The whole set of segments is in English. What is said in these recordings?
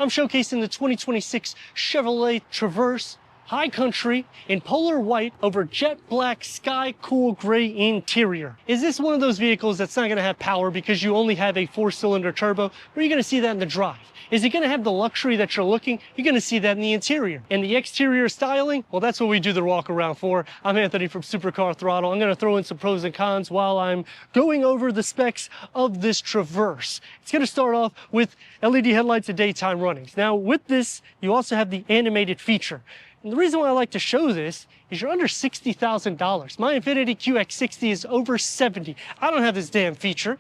I'm showcasing the 2026 Chevrolet Traverse High Country in polar white over jet black sky cool gray interior. Is this one of those vehicles that's not going to have power because you only have a 4-cylinder turbo? Or are you going to see that in the drive? Is it going to have the luxury that you're looking? You're going to see that in the interior. And the exterior styling, well, that's what we do the walk around for. I'm Anthony from Supercar Throttle. I'm going to throw in some pros and cons while I'm going over the specs of this Traverse. It's going to start off with LED headlights and daytime runnings. Now, with this, you also have the animated feature. And the reason why I like to show this is you're under $60,000. My Infiniti QX60 is over 70. I don't have this damn feature.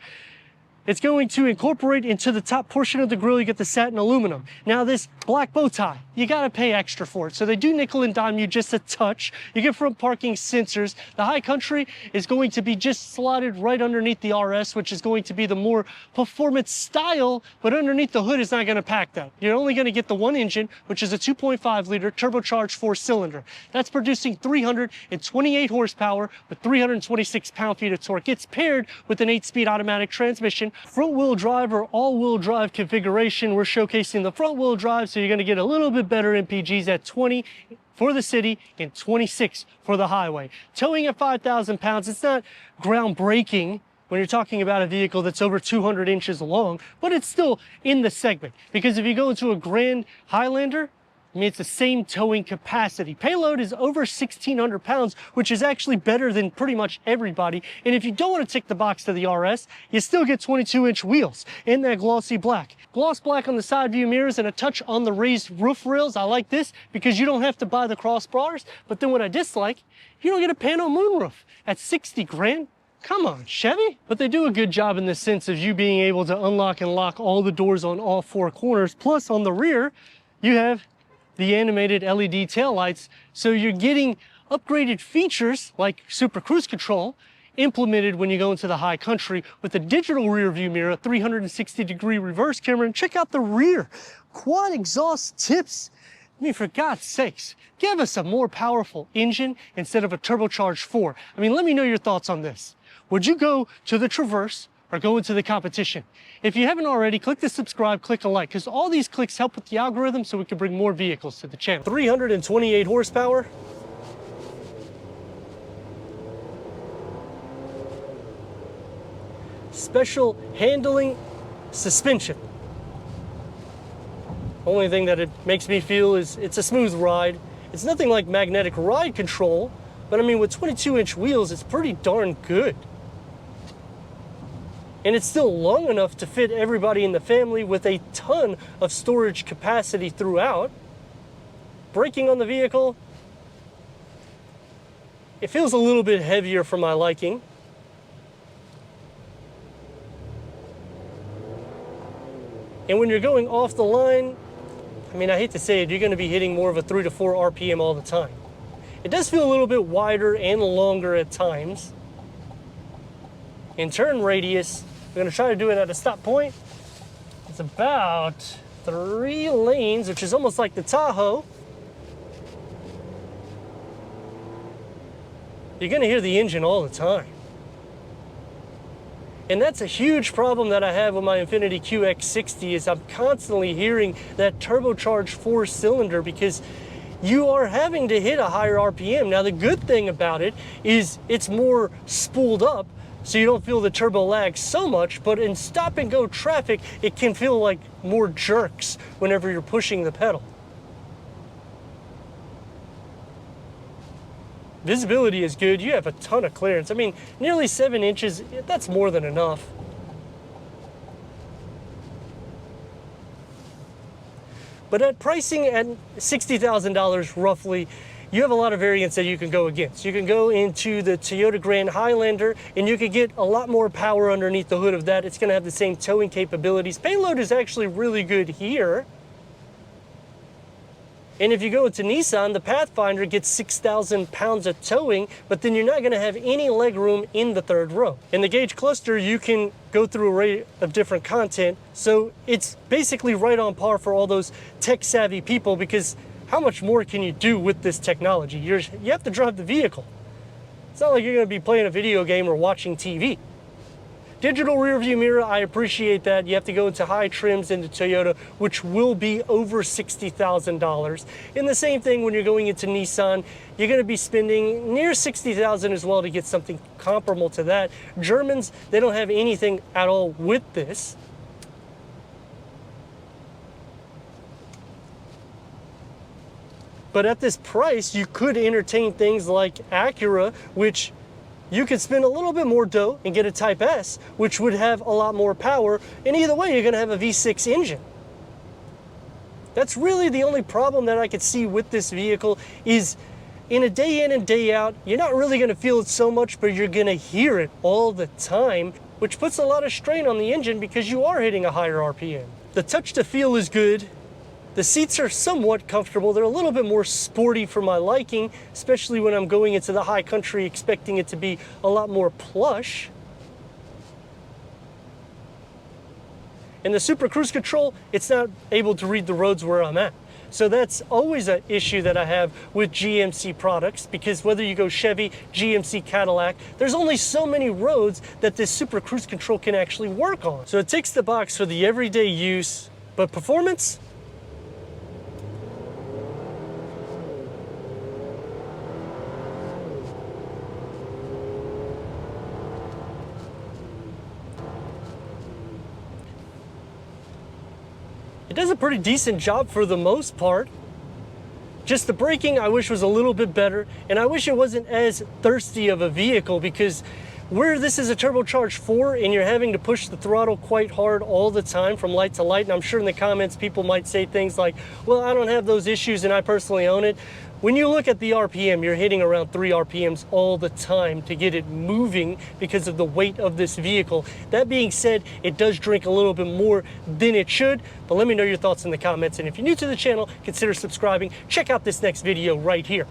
It's going to incorporate into the top portion of the grille, you get the satin aluminum. Now this black bow tie, you gotta pay extra for it. So they do nickel and dime you just a touch. You get front parking sensors. The High Country is going to be just slotted right underneath the RS, which is going to be the more performance style, but underneath the hood is not gonna pack that. You're only gonna get the one engine, which is a 2.5 liter turbocharged 4-cylinder. That's producing 328 horsepower with 326 pound-feet of torque. It's paired with an 8-speed automatic transmission. Front-wheel drive or all-wheel drive configuration. We're showcasing the front-wheel drive, so you're going to get a little bit better MPGs at 20 for the city and 26 for the highway. Towing at 5,000 pounds, it's not groundbreaking when you're talking about a vehicle that's over 200 inches long, but it's still in the segment. Because if you go into a Grand Highlander, I mean, it's the same towing capacity. Payload is over 1,600 pounds, which is actually better than pretty much everybody. And if you don't want to tick the box to the RS, you still get 22-inch wheels in that glossy black. Gloss black on the side view mirrors and a touch on the raised roof rails. I like this because you don't have to buy the crossbars. But then what I dislike, you don't get a pano moonroof at 60 grand. Come on, Chevy. But they do a good job in the sense of you being able to unlock and lock all the doors on all 4 corners. Plus, on the rear, you have the animated LED taillights, so you're getting upgraded features like Super Cruise Control implemented when you go into the High Country with a digital rear view mirror, 360-degree reverse camera, and check out the rear. Quad exhaust tips. I mean, for God's sakes, give us a more powerful engine instead of a turbocharged 4. I mean, let me know your thoughts on this. Would you go to the Traverse or go into the competition? If you haven't already, click the subscribe, click a like, because all these clicks help with the algorithm so we can bring more vehicles to the channel. 328 horsepower. Special handling suspension. Only thing that it makes me feel is it's a smooth ride. It's nothing like magnetic ride control, but I mean, with 22-inch wheels, it's pretty darn good. And it's still long enough to fit everybody in the family with a ton of storage capacity throughout. Braking on the vehicle, it feels a little bit heavier for my liking. And when you're going off the line, I mean, I hate to say it, you're going to be hitting more of a 3 to 4 RPM all the time. It does feel a little bit wider and longer at times. In turn radius, we're going to try to do it at a stop point. It's about 3 lanes, which is almost like the Tahoe. You're going to hear the engine all the time. And that's a huge problem that I have with my Infiniti QX60 is I'm constantly hearing that turbocharged 4-cylinder because you are having to hit a higher RPM. Now, the good thing about it is it's more spooled up, so you don't feel the turbo lag so much, but in stop and go traffic, it can feel like more jerks whenever you're pushing the pedal. Visibility is good. You have a ton of clearance. I mean, nearly 7 inches, that's more than enough. But at pricing at $60,000 roughly, you have a lot of variants that you can go against. You can go into the Toyota Grand Highlander and you can get a lot more power underneath the hood of that. It's going to have the same towing capabilities. Payload is actually really good here. And if you go into Nissan, the Pathfinder gets 6,000 pounds of towing, but then you're not going to have any legroom in the 3rd row. In the Gauge Cluster, you can go through an array of different content, so it's basically right on par for all those tech-savvy people because how much more can you do with this technology? You have to drive the vehicle. It's not like you're going to be playing a video game or watching TV. Digital rear view mirror, I appreciate that. You have to go into high trims into Toyota, which will be over $60,000. And the same thing when you're going into Nissan, you're gonna be spending near $60,000 as well to get something comparable to that. Germans, they don't have anything at all with this. But at this price, you could entertain things like Acura, which you could spend a little bit more dough and get a Type S, which would have a lot more power. And either way, you're gonna have a V6 engine. That's really the only problem that I could see with this vehicle is in a day in and day out, you're not really gonna feel it so much, but you're gonna hear it all the time, which puts a lot of strain on the engine because you are hitting a higher RPM. The touch to feel is good. The seats are somewhat comfortable. They're a little bit more sporty for my liking, especially when I'm going into the high country expecting it to be a lot more plush. And the Super Cruise Control, it's not able to read the roads where I'm at. So that's always an issue that I have with GMC products, because whether you go Chevy, GMC, Cadillac, there's only so many roads that this Super Cruise Control can actually work on. So it ticks the box for the everyday use, but performance? It does a pretty decent job for the most part. Just the braking I wish was a little bit better, and I wish it wasn't as thirsty of a vehicle, because where this is a turbocharged 4 and you're having to push the throttle quite hard all the time from light to light, and I'm sure in the comments people might say things like, well, I don't have those issues and I personally own it. When you look at the RPM, you're hitting around 3 RPMs all the time to get it moving because of the weight of this vehicle. That being said, it does drink a little bit more than it should, but let me know your thoughts in the comments. And if you're new to the channel, consider subscribing. Check out this next video right here.